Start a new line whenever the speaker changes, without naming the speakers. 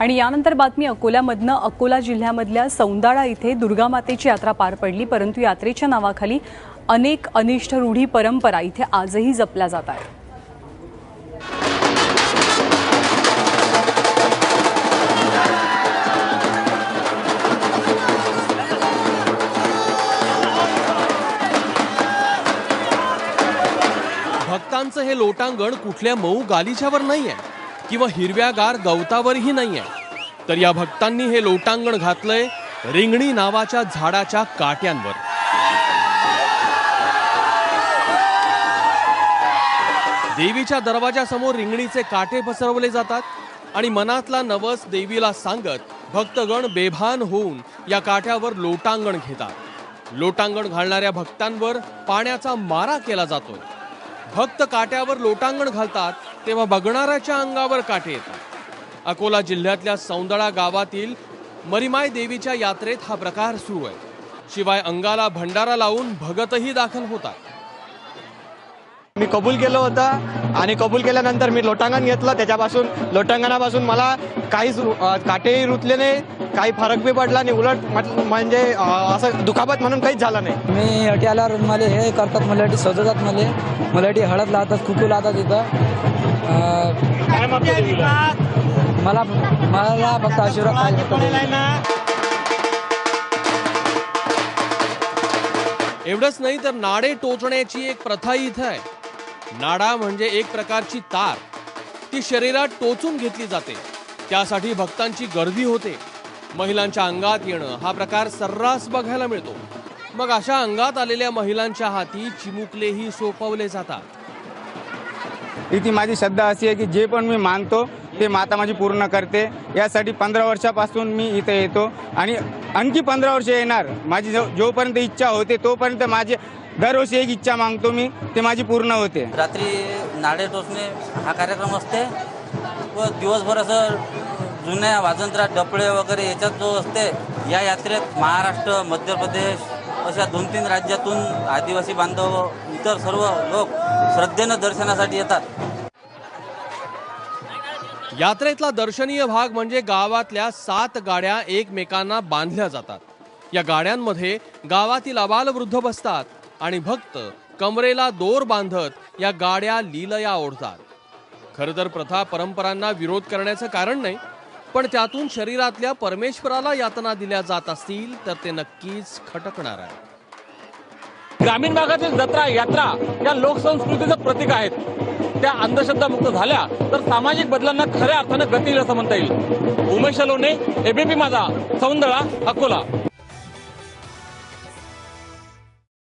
आणि यानंतर बातमी अकोल्यामधनं अकोला जिल्ह्यामधल्या सौंदाळा इथे दुर्गामातेची यात्रा पार पडली, परंतु यात्रेच्या नावाखाली अनेक अनिष्ट रूढी परंपरा इथे आजही जपल्या जात आहेत।
भक्तांचं हे लोटांगण कुठल्या मऊ गालिच्यावर नाहीये किंवा हिरव्यागार गवतावरही नाहीये, तर या भक्तांनी हे लोटांगण घातलंय रिंगणी नावाच्या झाडाच्या काट्यांवर। देवीच्या दरवाजासमोर रिंगणीचे काटे पसरवले जातात आणि मनातला नवस देवीला सांगत भक्तगण बेभान होऊन या काट्यावर लोटांगण घेतात। लोटांगण घालणाऱ्या भक्तांवर पाण्याचा मारा केला जातोय। भक्त काट्यावर लोटांगण घालतात तेव्हा बघणाऱ्याच्या अंगावर काटे येतात। अकोला जिल्ह्यातल्या सौंदळा गावातील मरीमाय देवीच्या यात्रेत हा प्रकार सुरू आहे। शिवाय अंगाला भंडारा लावून भगतही दाखल होतात।
मी कबूल केलं होतं आणि कबूल केल्यानंतर मी लोटांगण घेतलं। त्याच्यापासून लोटांगणापासून मला काहीच काटेही रुतले नाही, काही फरक बी पडला नाही। उलट म्हणजे असं दुखापत म्हणून काहीच झालं नाही।
मी हटी आल्यावर मला हे करतात, मला हटी सजवतात, मला हटी हळद लावतात, कुकू लावतात इथं। मला फक्त आशीर्वाद।
एवढंच नाही तर नाडे टोचण्याची एक प्रथा इथं आहे। नाडा म्हणजे एक प्रकारची तार, ती शरीरात टोचून घेतली जाते। त्यासाठी भक्तांची गर्दी होते। महिलांच्या अंगात येणं हा प्रकार सर्रास बघायला मिळतो। मग अशा अंगात आलेल्या महिलांच्या हाती चिमुकलेही सोपवले जातात।
ती माझी श्रद्धा अशी आहे की जे पण मी मागतो ते माता माझी पूर्ण करते। यासाठी 15 वर्षापासून मी इथे येतो आणि आणखी 15 वर्ष येणार। माझी जोपर्यंत इच्छा होते तोपर्यंत माझी दरवर्षी एक इच्छा मागतो मी, ते माझी पूर्ण होते।
रात्री नाडे टोचणे हा कार्यक्रम असते व दिवसभर असं जुन्या वाजंत्रा डपळे वगैरे याच्यात जो असते। या यात्रेत महाराष्ट्र, मध्य प्रदेश अशा 2-3 राज्यातून आदिवासी बांधव इतर सर्व लोक श्रद्धेनं दर्शनासाठी येतात।
यात्रेतला दर्शनीय भाग म्हणजे गावातल्या 7 गाड्या एकमेकांना बांधल्या जातात। या गाड्यांमध्ये गावातील आबालवृद्ध बसतात आणि भक्त कमरेला दोर बांधत या गाड्या लीलया ओढतात। खरं तर प्रथा परंपरांना विरोध करण्याचं कारण नाही, पण त्यातून शरीरातल्या परमेश्वराला यातना दिल्या जात असतील तर ते नक्कीच खटकणार आहे।
ग्रामीण भागातील जत्रा यात्रा या लोकसंस्कृतीचं प्रतीक आहेत। त्या अंधश्रद्धा मुक्त झाल्या तर सामाजिक बदलांना खऱ्या अर्थानं गती येईल असं म्हणता येईल। उमेश लोणे, एबीपी माझा, सौंदळा, अकोला।